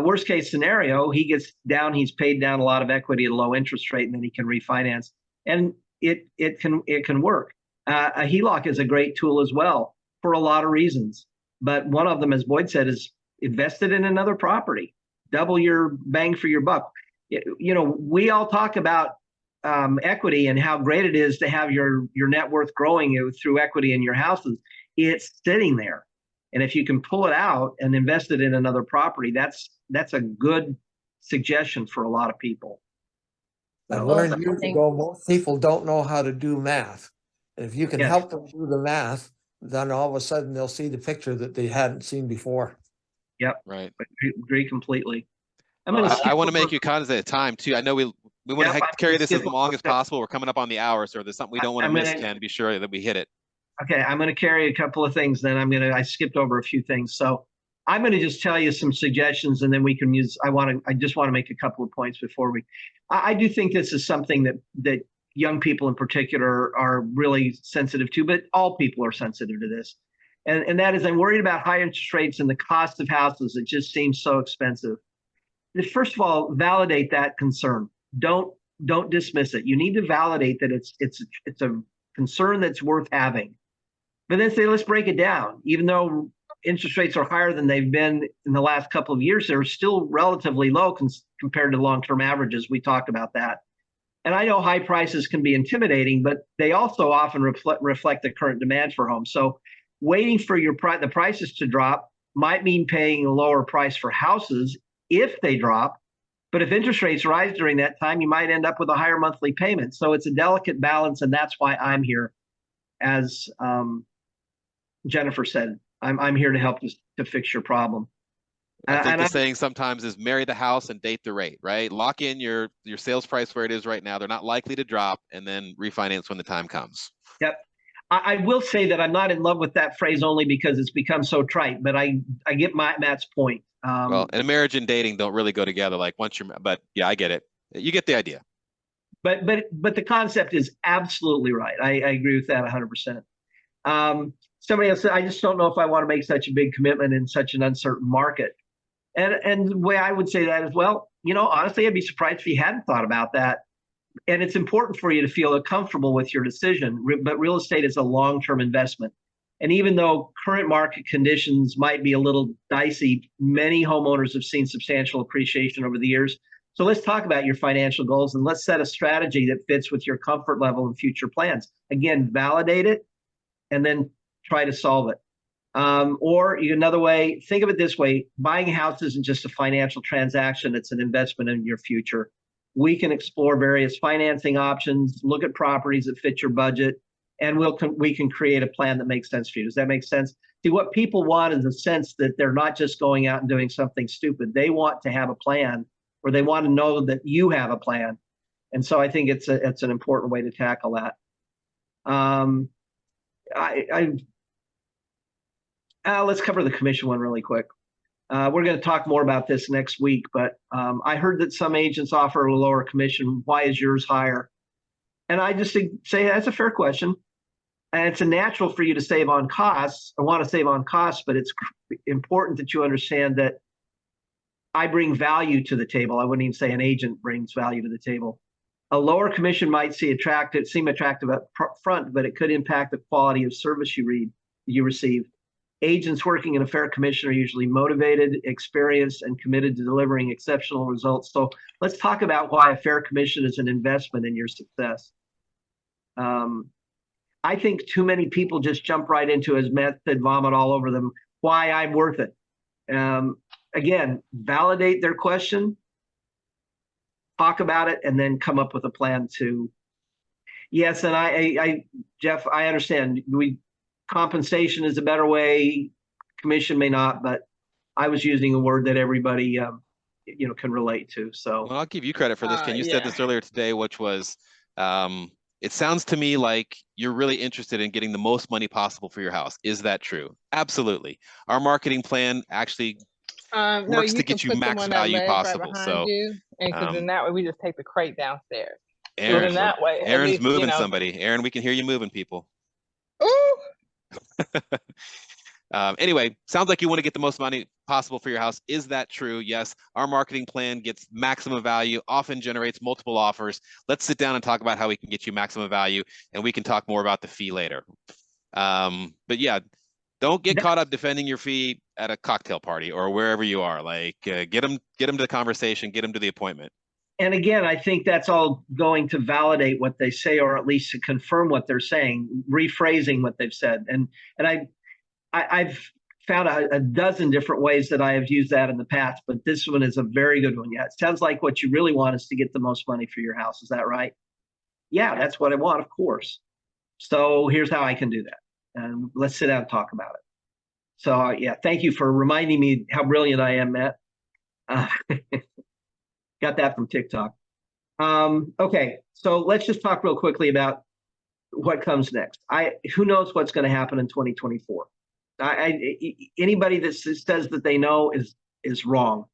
S1: worst case scenario, he gets down, he's paid down a lot of equity at a low interest rate, and then he can refinance. And it can work. A HELOC is a great tool as well for a lot of reasons. But one of them, as Boyd said, is invested in another property. Double your bang for your buck. You know, we all talk about equity and how great it is to have your net worth growing through equity in your houses. It's sitting there. And if you can pull it out and invest it in another property, that's a good suggestion for a lot of people.
S8: I
S1: So,
S8: learned years ago, most people don't know how to do math. And if you can
S1: Yes.
S8: help them do the math, then all of a sudden they'll see the picture that they hadn't seen before.
S1: Yep.
S3: Right.
S1: Agree completely.
S3: I want to make you cognizant of time too. I know we want to carry this as long as possible. We're coming up on the hour, so if there's something we don't want to miss, Ken, be sure that we hit it.
S1: Okay, I'm going to carry a couple of things. Then I skipped over a few things, so I'm going to just tell you some suggestions, and then we can use. I just want to make a couple of points before we. I do think this is something that young people in particular are really sensitive to, but all people are sensitive to this, and that is I'm worried about high interest rates and the cost of houses. It just seems so expensive. First of all, validate that concern. Don't dismiss it. You need to validate that it's a concern that's worth having. But then say, let's break it down. Even though interest rates are higher than they've been in the last couple of years, they're still relatively low compared to long-term averages. We talked about that. And I know high prices can be intimidating, but they also often reflect the current demand for homes. So waiting for the prices to drop might mean paying a lower price for houses if they drop. But if interest rates rise during that time, you might end up with a higher monthly payment. So it's a delicate balance, and that's why I'm here. As Jennifer said, I'm here to help to fix your problem.
S3: I think the saying sometimes is marry the house and date the rate, right? Lock in your sales price where it is right now. They're not likely to drop, and then refinance when the time comes.
S1: Yep. I will say that I'm not in love with that phrase only because it's become so trite, but I get Matt's point.
S3: Well, and marriage and dating don't really go together. Like but yeah, I get it. You get the idea.
S1: But the concept is absolutely right. I agree with that 100%. Somebody else said, I just don't know if I want to make such a big commitment in such an uncertain market. And the way I would say that is, well, you know, honestly, I'd be surprised if you hadn't thought about that. And it's important for you to feel comfortable with your decision, but real estate is a long-term investment. And even though current market conditions might be a little dicey, many homeowners have seen substantial appreciation over the years. So let's talk about your financial goals and let's set a strategy that fits with your comfort level and future plans. Again, validate it and then try to solve it. Or another way, think of it this way: buying a house isn't just a financial transaction, it's an investment in your future. We can explore various financing options, look at properties that fit your budget, and we can create a plan that makes sense for you. Does that make sense? See, what people want is a sense that they're not just going out and doing something stupid. They want to have a plan, or they want to know that you have a plan. And so I think it's an important way to tackle that. Let's cover the commission one really quick. We're going to talk more about this next week, but I heard that some agents offer a lower commission. Why is yours higher? And I just say that's a fair question. And it's a natural for you to save on costs. I want to save on costs, but it's important that you understand that I bring value to the table. I wouldn't even say an agent brings value to the table. A lower commission might seem attractive up front, but it could impact the quality of service you receive. Agents working in a fair commission are usually motivated, experienced, and committed to delivering exceptional results. So let's talk about why a fair commission is an investment in your success. I think too many people just jump right into, as Matt said, vomit all over them, why I'm worth it. Again, validate their question, talk about it, and then come up with a plan to. Yes, and Jeff, I understand. Compensation is a better way. Commission may not, but I was using a word that everybody, can relate to. So,
S3: well, I'll give you credit for this, Ken. You said this earlier today, which was, it sounds to me like you're really interested in getting the most money possible for your house. Is that true? Absolutely. Our marketing plan actually works to get you max value possible.
S6: Right so, and because in that way we just take the crate downstairs. Put it that way. At
S3: Aaron's
S6: least,
S3: moving somebody. Aaron, we can hear you moving people.
S6: Ooh,
S3: Anyway, sounds like you want to get the most money possible for your house. Is that true? Yes. Our marketing plan gets maximum value, often generates multiple offers. Let's sit down and talk about how we can get you maximum value, and we can talk more about the fee later. But yeah, don't get caught up defending your fee at a cocktail party or wherever you are. Like, get them to the conversation, get them to the appointment.
S1: And again, I think that's all going to validate what they say, or at least to confirm what they're saying, rephrasing what they've said. And I've found a dozen different ways that I have used that in the past, but this one is a very good one. Yeah, it sounds like what you really want is to get the most money for your house. Is that right? Yeah, that's what I want, of course. So here's how I can do that. And let's sit down and talk about it. So yeah, thank you for reminding me how brilliant I am, Matt. Got that from TikTok. Okay, so let's just talk real quickly about what comes next. Who knows what's going to happen in 2024? Anybody that says that they know is wrong.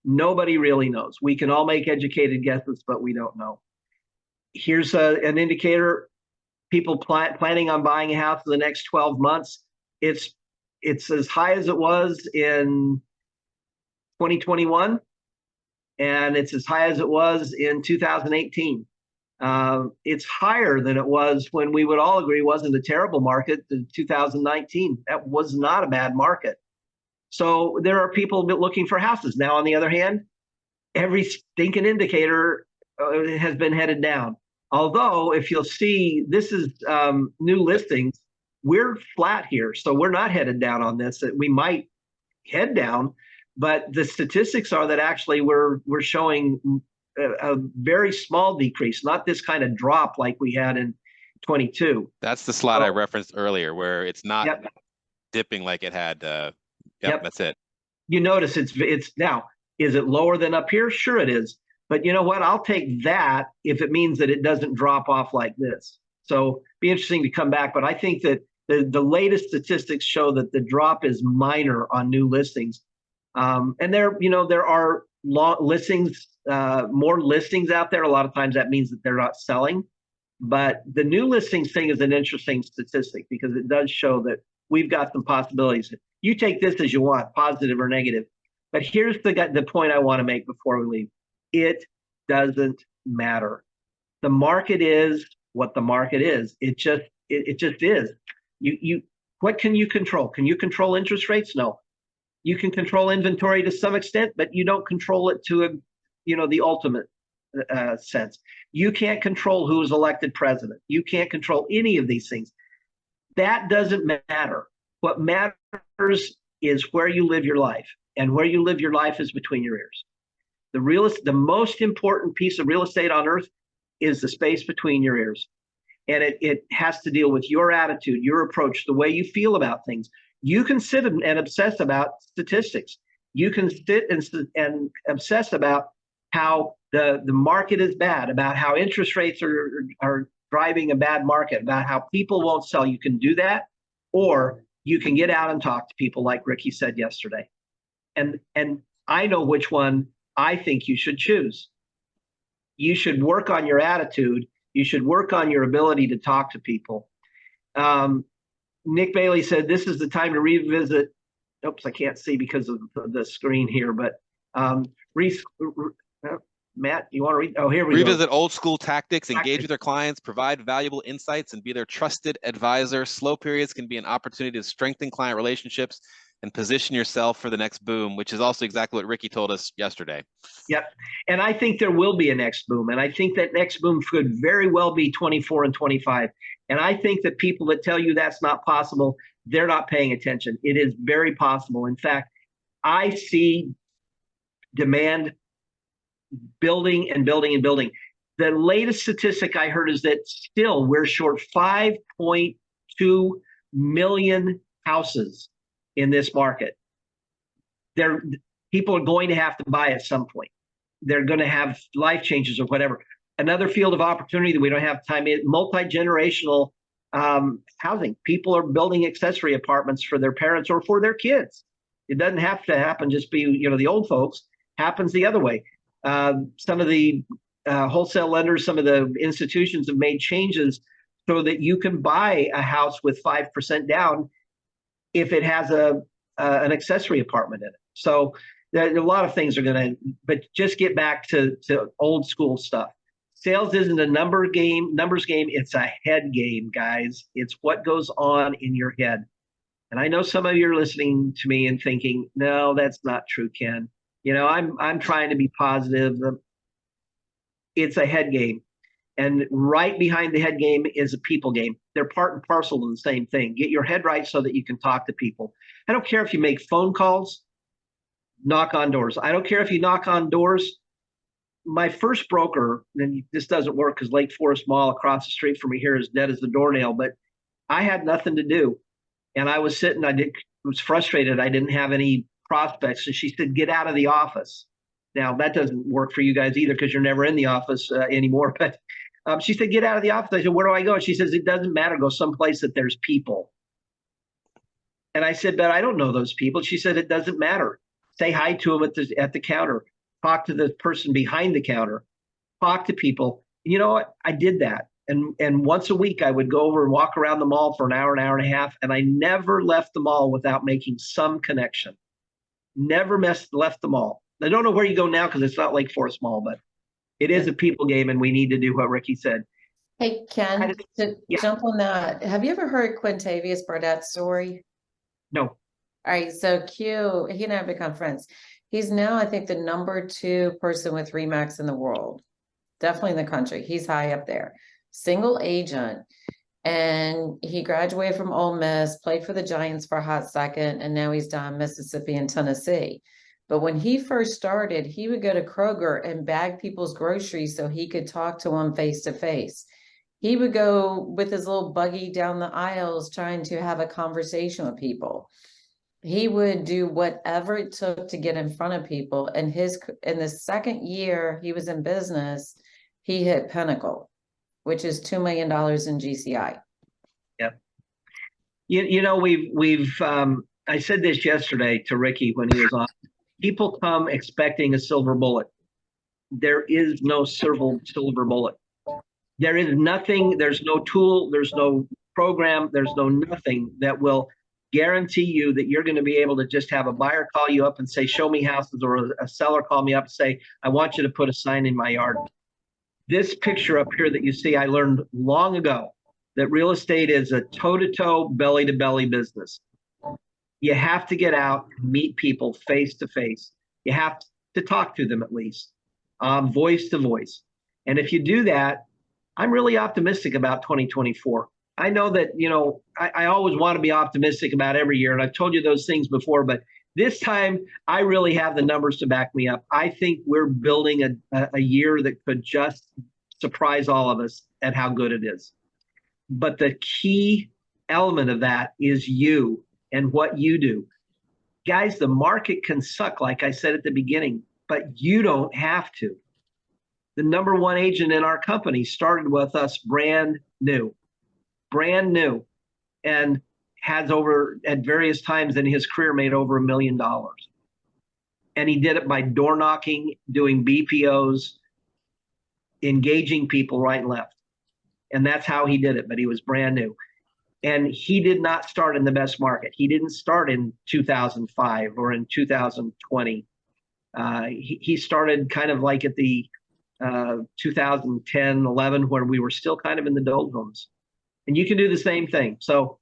S1: Nobody really knows. We can all make educated guesses, but we don't know. Here's an indicator. People planning on buying a house in the next 12 months. It's as high as it was in 2021, and it's as high as it was in 2018. It's higher than it was when we would all agree wasn't a terrible market in 2019. That was not a bad market. So there are people looking for houses. Now, on the other hand, every stinking indicator has been headed down. Although, if you'll see, this is new listings. We're flat here, so we're not headed down on this. We might head down, but the statistics are that actually we're showing a very small decrease, not this kind of drop like we had in 22.
S3: That's the slide I referenced earlier, where it's not dipping like it had. That's it.
S1: You notice it's now. Is it lower than up here? Sure, it is. But you know what? I'll take that if it means that it doesn't drop off like this. So be interesting to come back. But I think that the latest statistics show that the drop is minor on new listings. And there are listings, more listings out there. A lot of times that means that they're not selling. But the new listings thing is an interesting statistic because it does show that we've got some possibilities. You take this as you want, positive or negative. But here's the point I want to make before we leave. It doesn't matter. The market is what the market is. It just is. What can you control? Can you control interest rates? No. You can control inventory to some extent, but you don't control it to the ultimate sense. You can't control who is elected president. You can't control any of these things. That doesn't matter. What matters is where you live your life, and where you live your life is between your ears. The most important piece of real estate on earth is the space between your ears. And it has to deal with your attitude, your approach, the way you feel about things. You can sit and obsess about statistics. You can sit and obsess about how the market is bad, about how interest rates are driving a bad market, about how people won't sell. You can do that, or you can get out and talk to people like Ricky said yesterday. And I know which one I think you should choose. You should work on your attitude. You should work on your ability to talk to people. Nick Bailey said, this is the time to revisit. Oops, I can't see because of the screen here, but Matt, you want to read? Oh, here we go.
S3: Revisit old school tactics, engage with their clients, provide valuable insights, and be their trusted advisor. Slow periods can be an opportunity to strengthen client relationships and position yourself for the next boom, which is also exactly what Ricky told us yesterday.
S1: Yep. And I think there will be a next boom. And I think that next boom could very well be 24 and 25. And I think that people that tell you that's not possible, they're not paying attention. It is very possible. In fact, I see demand building and building and building. The latest statistic I heard is that still we're short 5.2 million houses in this market. People are going to have to buy at some point. They're going to have life changes or whatever. Another field of opportunity that we don't have time in, multi-generational housing. People are building accessory apartments for their parents or for their kids. It doesn't have to happen just be, the old folks. Happens the other way. Some of the wholesale lenders, some of the institutions have made changes so that you can buy a house with 5% down if it has an accessory apartment in it. So there, a lot of things are going to, but just get back to old school stuff. Sales isn't a numbers game. It's a head game, guys. It's what goes on in your head. And I know some of you are listening to me and thinking, no, that's not true, Ken. You know, I'm trying to be positive. It's a head game. And right behind the head game is a people game. They're part and parcel of the same thing. Get your head right so that you can talk to people. I don't care if you make phone calls, knock on doors. I don't care if you knock on doors. My first broker, and this doesn't work because Lake Forest Mall across the street from me here is dead as a doornail, but I had nothing to do. And I was sitting, was frustrated. I didn't have any prospects. And she said, get out of the office. Now, that doesn't work for you guys either because you're never in the office anymore. But she said, get out of the office. I said, where do I go? And she says, it doesn't matter. Go someplace that there's people. And I said, but I don't know those people. She said, it doesn't matter. Say hi to them at the counter. Talk to the person behind the counter. Talk to people. You know what? I did that. And once a week, I would go over and walk around the mall for an hour and a half. And I never left the mall without making some connection. Never left the mall. I don't know where you go now because it's not Lake Forest Mall, but it is a people game, and we need to do what Ricky said.
S4: Hey, Ken, to jump on that, have you ever heard Quintavious Burdette's story?
S1: No.
S4: All right, so Q, he and I have become friends. He's now, I think, the #2 person with RE/MAX in the world. Definitely in the country. He's high up there. Single agent. And he graduated from Ole Miss, played for the Giants for a hot second, and now he's down in Mississippi and Tennessee. But when he first started, he would go to Kroger and bag people's groceries so he could talk to them face to face. He would go with his little buggy down the aisles trying to have a conversation with people. He would do whatever it took to get in front of people. And in the second year he was in business, he hit Pinnacle, which is $2 million in GCI.
S1: Yep. You know, we've I said this yesterday to Ricky when he was on. People come expecting a silver bullet. There is no silver bullet. There is nothing, there's no tool, there's no program, there's no nothing that will guarantee you that you're going to be able to just have a buyer call you up and say, show me houses, or a seller call me up and say, I want you to put a sign in my yard. This picture up here that you see, I learned long ago that real estate is a toe-to-toe, belly-to-belly business. You have to get out and meet people face to face. You have to talk to them at least, voice to voice. And if you do that, I'm really optimistic about 2024. I know that, you know, I always want to be optimistic about every year, and I've told you those things before, but this time I really have the numbers to back me up. I think we're building a year that could just surprise all of us at how good it is. But the key element of that is you and what you do. Guys, the market can suck, like I said at the beginning, but you don't have to. The #1 agent in our company started with us brand new, and has over, at various times in his career, made over $1 million. And he did it by door knocking, doing BPOs, engaging people right and left. And that's how he did it, but he was brand new. And he did not start in the best market. He didn't start in 2005 or in 2020. He started kind of like at the 2010, 11, where we were still kind of in the doldrums. And you can do the same thing. So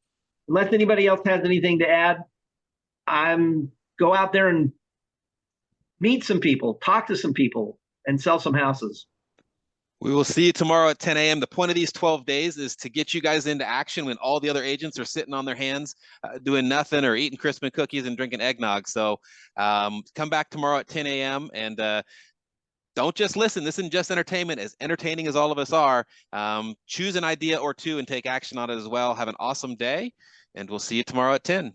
S1: unless anybody else has anything to add, go out there and meet some people, talk to some people, and sell some houses.
S3: We will see you tomorrow at 10 a.m. The point of these 12 days is to get you guys into action when all the other agents are sitting on their hands doing nothing or eating Christmas cookies and drinking eggnog. So come back tomorrow at 10 a.m. and don't just listen. This isn't just entertainment. As entertaining as all of us are, choose an idea or two and take action on it as well. Have an awesome day, and we'll see you tomorrow at 10.